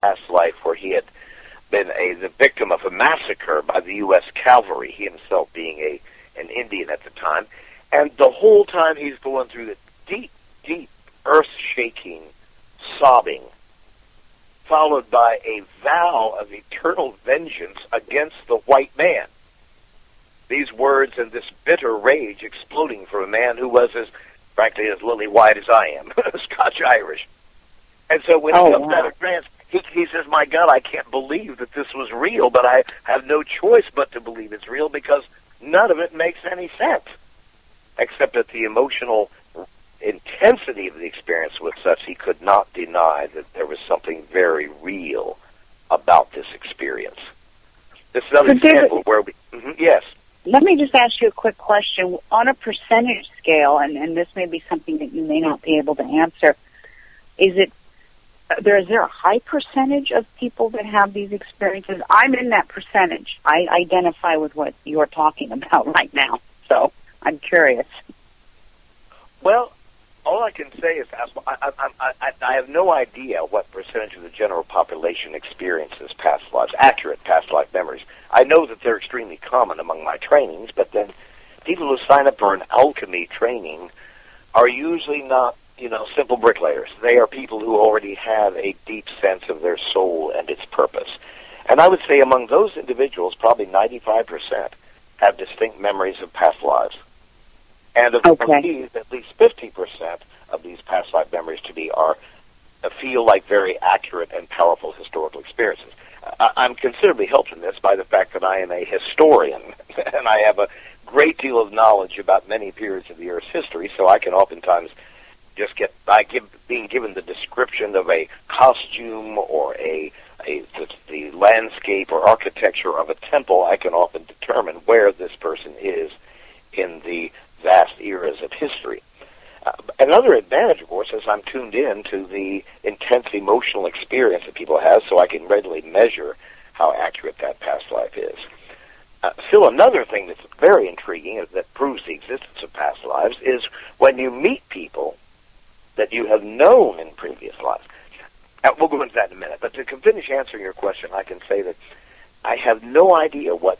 past life where he had been the victim of a massacre by the U.S. cavalry, he himself being an Indian at the time. And the whole time he's going through the deep, deep, earth-shaking sobbing, followed by a vow of eternal vengeance against the white man. These words and this bitter rage exploding from a man who was, frankly, as lily white as I am, Scotch-Irish. And so when he comes out of trance, he says, my God, I can't believe that this was real, but I have no choice but to believe it's real because none of it makes any sense, except that the emotional intensity of the experience was such he could not deny that there was something very real about this experience. This is another example where we... yes. Let me just ask you a quick question. On a percentage scale, and this may be something that you may not be able to answer, is there a high percentage of people that have these experiences? I'm in that percentage. I identify with what you're talking about right now, so I'm curious. Well, all I can say is I have no idea what percentage of the general population experiences past lives, accurate past life memories. I know that they're extremely common among my trainings, but then people who sign up for an alchemy training are usually not, simple bricklayers. They are people who already have a deep sense of their soul and its purpose. And I would say among those individuals, probably 95% have distinct memories of past lives. And of these, at least 50% of these past life memories to me feel like very accurate and powerful historical experiences. I'm considerably helped in this by the fact that I am a historian, and I have a great deal of knowledge about many periods of the Earth's history, so I can oftentimes just being given the description of a costume or the landscape or architecture of a temple, I can often determine where this person is in the vast eras of history. Another advantage, of course, is I'm tuned in to the intense emotional experience that people have, so I can readily measure how accurate that past life is. Still, another thing that's very intriguing that proves the existence of past lives is when you meet people that you have known in previous lives. We'll go into that in a minute, but to finish answering your question, I can say that I have no idea what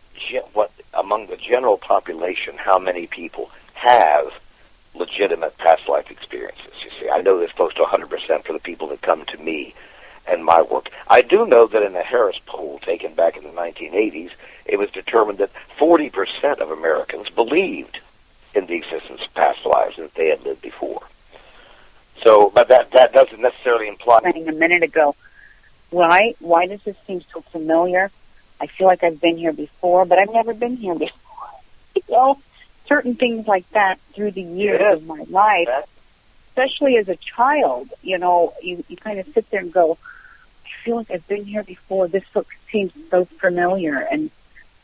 among the general population, how many people have legitimate past life experiences. You see, I know this close to 100% for the people that come to me and my work. I do know that in a Harris poll taken back in the 1980s, it was determined that 40% of Americans believed in the existence of past lives that they had lived before. So, but that doesn't necessarily imply... A minute ago, why does this seem so familiar? I feel like I've been here before, but I've never been here before. Certain things like that through the years of my life, especially as a child, you kind of sit there and go, I feel like I've been here before. This seems so familiar,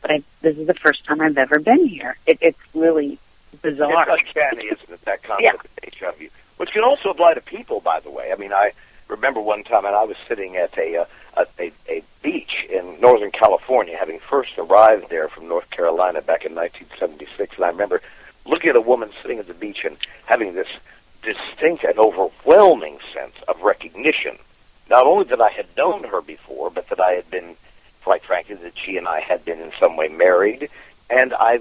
but this is the first time I've ever been here. It's really bizarre. It's uncanny, isn't it, that concept of deja vu? Which can also apply to people, by the way. I mean, I remember one time, and I was sitting at a beach in Northern California, having first arrived there from North Carolina back in 1976, and I remember looking at a woman sitting at the beach and having this distinct and overwhelming sense of recognition. Not only that I had known her before, but that I had been, quite frankly, that she and I had been in some way married, and I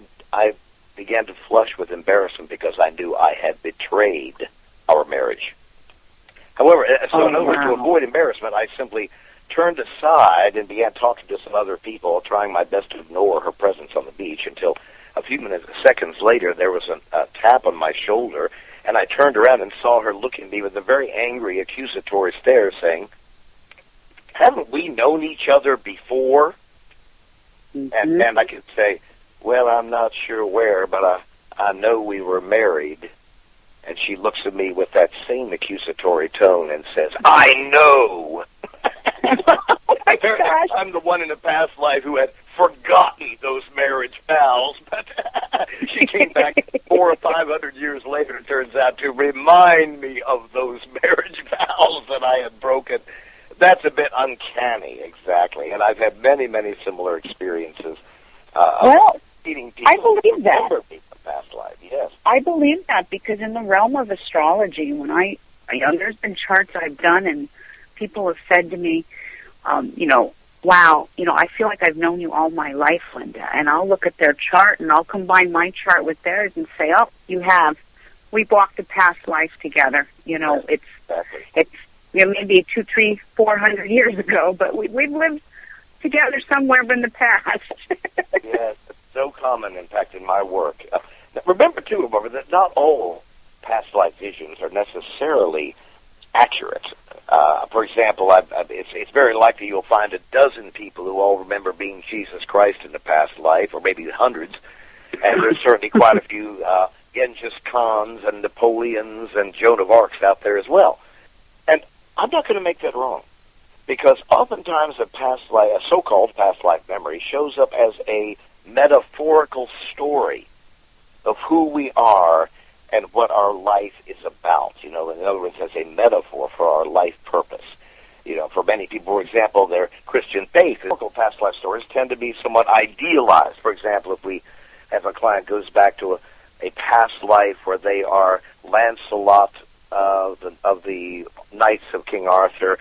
began to flush with embarrassment because I knew I had betrayed our marriage. However, so in other words, to avoid embarrassment, I simply turned aside and began talking to some other people, trying my best to ignore her presence on the beach until a few seconds later there was a tap on my shoulder, and I turned around and saw her looking at me with a very angry, accusatory stare, saying, haven't we known each other before? Mm-hmm. And I could say, well, I'm not sure where, but I know we were married. And she looks at me with that same accusatory tone and says, I know! I'm the one in a past life who had forgotten those marriage vows, but she came back 400 or 500 years later, it turns out, to remind me of those marriage vows that I had broken. That's a bit uncanny, exactly. And I've had many, many similar experiences of meeting people. I believe that. Past life, yes. I believe that because in the realm of astrology, when there's been charts I've done and people have said to me, wow, I feel like I've known you all my life, Linda. And I'll look at their chart and I'll combine my chart with theirs and say, oh, you have. We've walked a past life together. It's maybe 200, 300, 400 years ago, but we've lived together somewhere in the past. Yes, it's so common, in fact, in my work. Remember, too, Barbara, that not all past life visions are necessarily accurate. For example, it's very likely you'll find a dozen people who all remember being Jesus Christ in the past life, or maybe hundreds, and there's certainly quite a few Genghis Khans and Napoleons and Joan of Arcs out there as well. And I'm not going to make that wrong, because oftentimes a so-called past life memory shows up as a metaphorical story of who we are and what our life is about. In other words, as a metaphor for our life purpose. For many people, for example, their Christian faith, historical past life stories tend to be somewhat idealized. For example, if a client goes back to a past life where they are Lancelot of the Knights of King Arthur,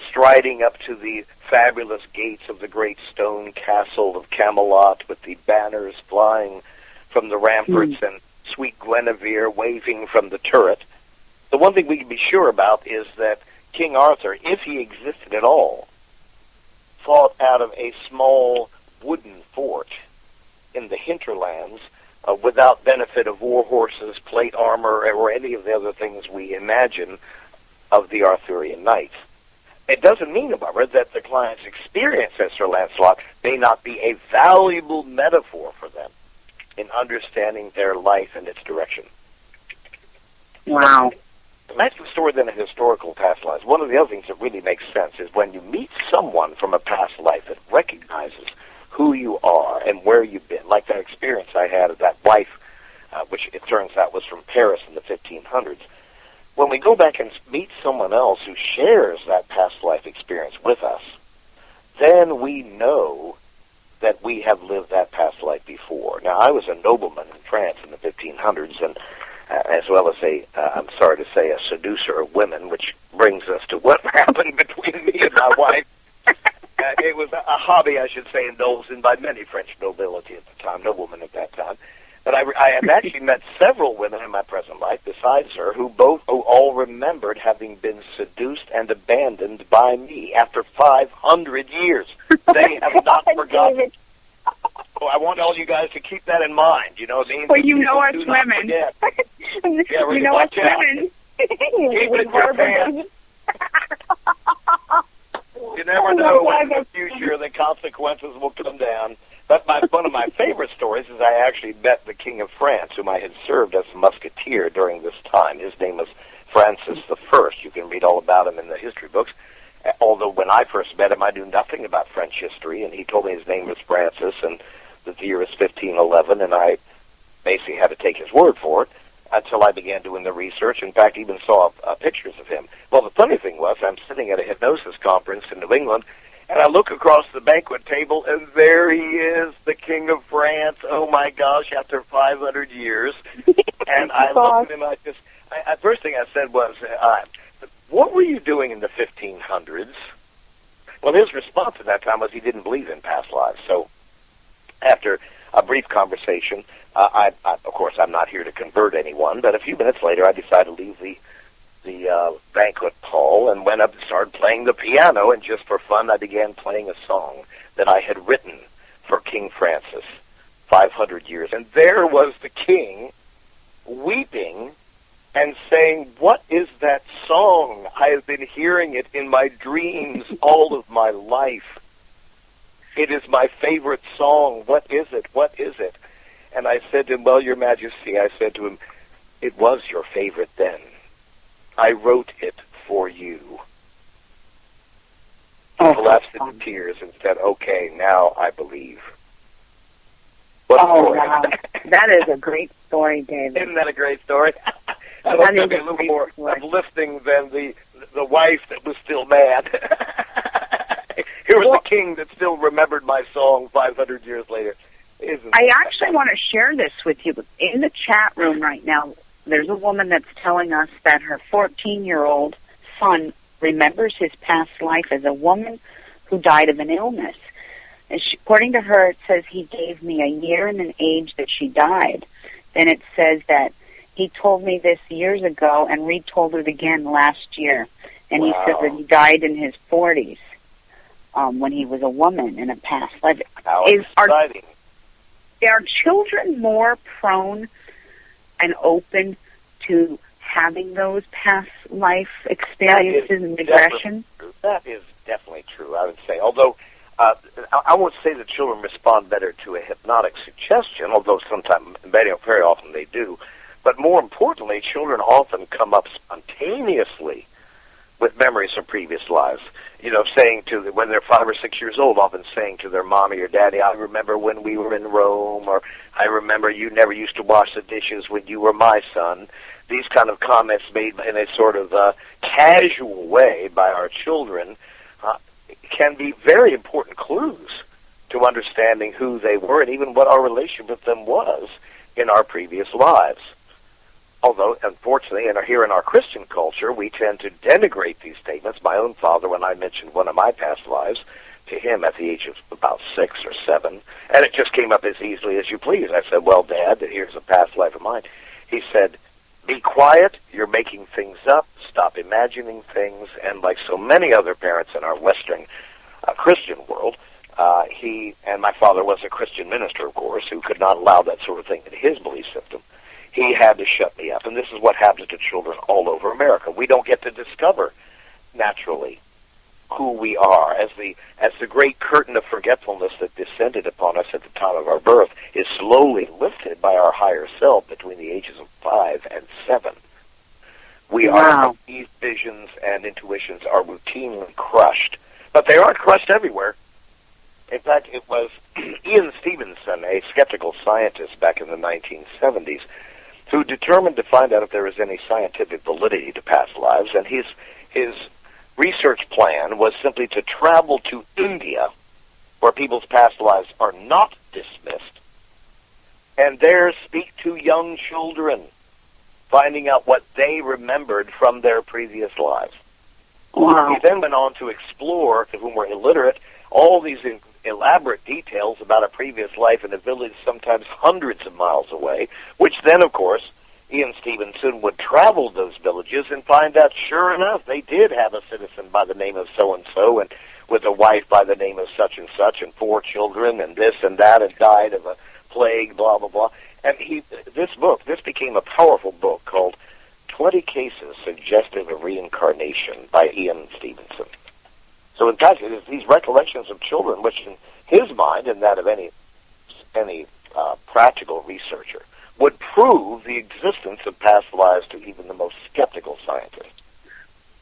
striding up to the fabulous gates of the great stone castle of Camelot with the banners flying from the ramparts and sweet Guinevere waving from the turret. The one thing we can be sure about is that King Arthur, if he existed at all, fought out of a small wooden fort in the hinterlands without benefit of war horses, plate armor, or any of the other things we imagine of the Arthurian knights. It doesn't mean, however, that the client's experience as Sir Lancelot may not be a valuable metaphor for them in understanding their life and its direction. Wow. That's the story then of historical past lives. One of the other things that really makes sense is when you meet someone from a past life that recognizes who you are and where you've been, like that experience I had of that wife, which it turns out was from Paris in the 1500s. When we go back and meet someone else who shares that past life experience with us, then we know that we have lived that past life before. Now, I was a nobleman in France in the 1500s, and as well as I'm sorry to say, a seducer of women, which brings us to what happened between me and my wife. It was a hobby, I should say, indulged in by many French nobility at the time, noblemen at that time. But I have actually met several women in my present life besides her who all remembered having been seduced and abandoned by me after 500 years. They have not forgotten. Oh, I want all you guys to keep that in mind. Well, us women. Yeah, us women. Keep it in your pants. You never know when in the future the consequences will come down. But one of my favorite stories is I actually met the King of France, whom I had served as a musketeer during this time. His name was Francis I. You can read all about him in the history books. Although when I first met him, I knew nothing about French history, and he told me his name was Francis, and the year was 1511, and I basically had to take his word for it until I began doing the research. In fact, even saw pictures of him. Well, the funny thing was, I'm sitting at a hypnosis conference in New England, and I look across the banquet table, and there he is, the King of France. Oh, my gosh, after 500 years. And I looked at him, first thing I said was, what were you doing in the 1500s? Well, his response at that time was he didn't believe in past lives. So after a brief conversation, of course, I'm not here to convert anyone, but a few minutes later, I decided to leave the banquet hall and went up and started playing the piano, and just for fun, I began playing a song that I had written for King Francis 500 years. And there was the king weeping and saying, "What is that song? I have been hearing it in my dreams all of my life. It is my favorite song. What is it? What is it?" And I said to him, "Well, Your Majesty," I said to him, "it was your favorite then. I wrote it for you." He collapsed into tears and said, "Okay, now I believe." What a story. Wow. That is a great story, David. Isn't that a great story? I love to be a little more uplifting than the wife that was still mad. Here was the king that still remembered my song 500 years later. I actually want to share this with you. In the chat room right now, there's a woman that's telling us that her 14-year-old son remembers his past life as a woman who died of an illness. And according to her, it says he gave me a year and an age that she died. Then it says that he told me this years ago and retold it again last year. And he said that he died in his 40s when he was a woman in a past life. How exciting. Are children more prone and open to having those past life experiences and regression? That is definitely true, I would say. Although, I won't say that children respond better to a hypnotic suggestion, although sometimes, very often they do. But more importantly, children often come up spontaneously with memories from previous lives. You know, saying to when they're 5 or 6 years old, often saying to their mommy or daddy, I remember when we were in Rome, or I remember you never used to wash the dishes when you were my son. These kind of comments made in a sort of casual way by our children can be very important clues to understanding who they were and even what our relationship with them was in our previous lives. Although, unfortunately, here in our Christian culture, we tend to denigrate these statements. My own father, when I mentioned one of my past lives to him at the age of about 6 or 7, and it just came up as easily as you please. I said, well, Dad, here's a past life of mine. He said, be quiet, you're making things up, stop imagining things, and like so many other parents in our Western Christian world, and my father was a Christian minister, of course, who could not allow that sort of thing in his belief system. He had to shut me up, and this is what happens to children all over America. We don't get to discover naturally who we are as the great curtain of forgetfulness that descended upon us at the time of our birth is slowly lifted by our higher self between the ages of 5 and 7. These visions and intuitions are routinely crushed, but they aren't crushed everywhere. In fact, it was Ian Stevenson, a skeptical scientist back in the 1970s, who determined to find out if there was any scientific validity to past lives, and his research plan was simply to travel to India, where people's past lives are not dismissed, and there speak to young children, finding out what they remembered from their previous lives. Wow. He then went on to explore, to whom were illiterate, all these elaborate details about a previous life in a village sometimes hundreds of miles away, which then, of course, Ian Stevenson would travel those villages and find out, sure enough, they did have a citizen by the name of so-and-so and with a wife by the name of such and 4 children and this and that and died of a plague, blah, blah, blah. And this became a powerful book called 20 Cases Suggestive of Reincarnation by Ian Stevenson. So in fact, it is these recollections of children, which in his mind and that of any practical researcher, would prove the existence of past lives to even the most skeptical scientists.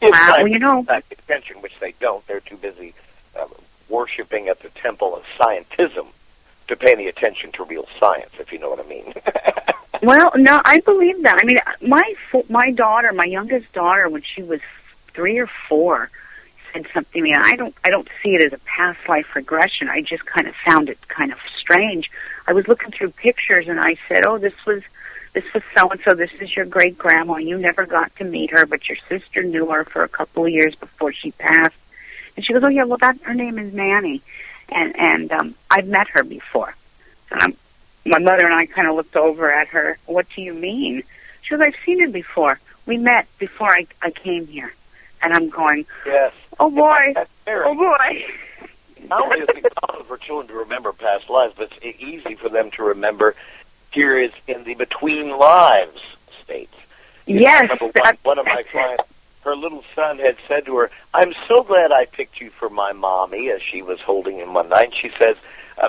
In fact, attention, which they don't. They're too busy worshiping at the temple of scientism to pay any attention to real science, if you know what I mean. Well, no, I believe that. I mean, my daughter, my youngest daughter, when she was 3 or 4, said something. I mean, I don't see it as a past life regression. I just kind of found it kind of strange. I was looking through pictures and I said, "Oh, this was so and so. This is your great grandma. You never got to meet her, but your sister knew her for a couple of years before she passed." And she goes, "Oh yeah, well her name is Nanny, and I've met her before." And my mother and I kind of looked over at her. "What do you mean?" She goes, "I've seen her before. We met before I came here." And I'm going, yes. Oh boy, oh boy. Not only is it common for children to remember past lives, but it's easy for them to remember periods in the between lives states. Yes. One of my clients, her little son had said to her, "I'm so glad I picked you for my mommy," as she was holding him one night. She says,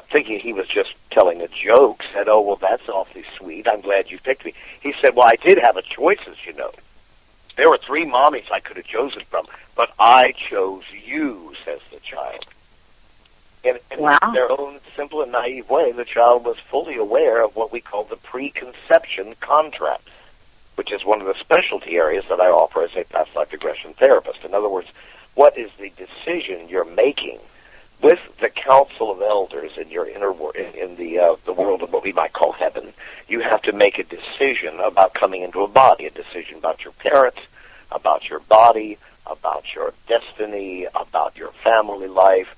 thinking he was just telling a joke, said, "Oh, well, that's awfully sweet. I'm glad you picked me." He said, "Well, I did have a choice, as you know. There were 3 mommies I could have chosen from, but I chose you," says the child. In their own simple and naive way, the child was fully aware of what we call the preconception contract, which is one of the specialty areas that I offer as a past life regression therapist. In other words, what is the decision you're making with the council of elders in your inner world, in the world of what we might call heaven? You have to make a decision about coming into a body, a decision about your parents, about your body, about your destiny, about your family life,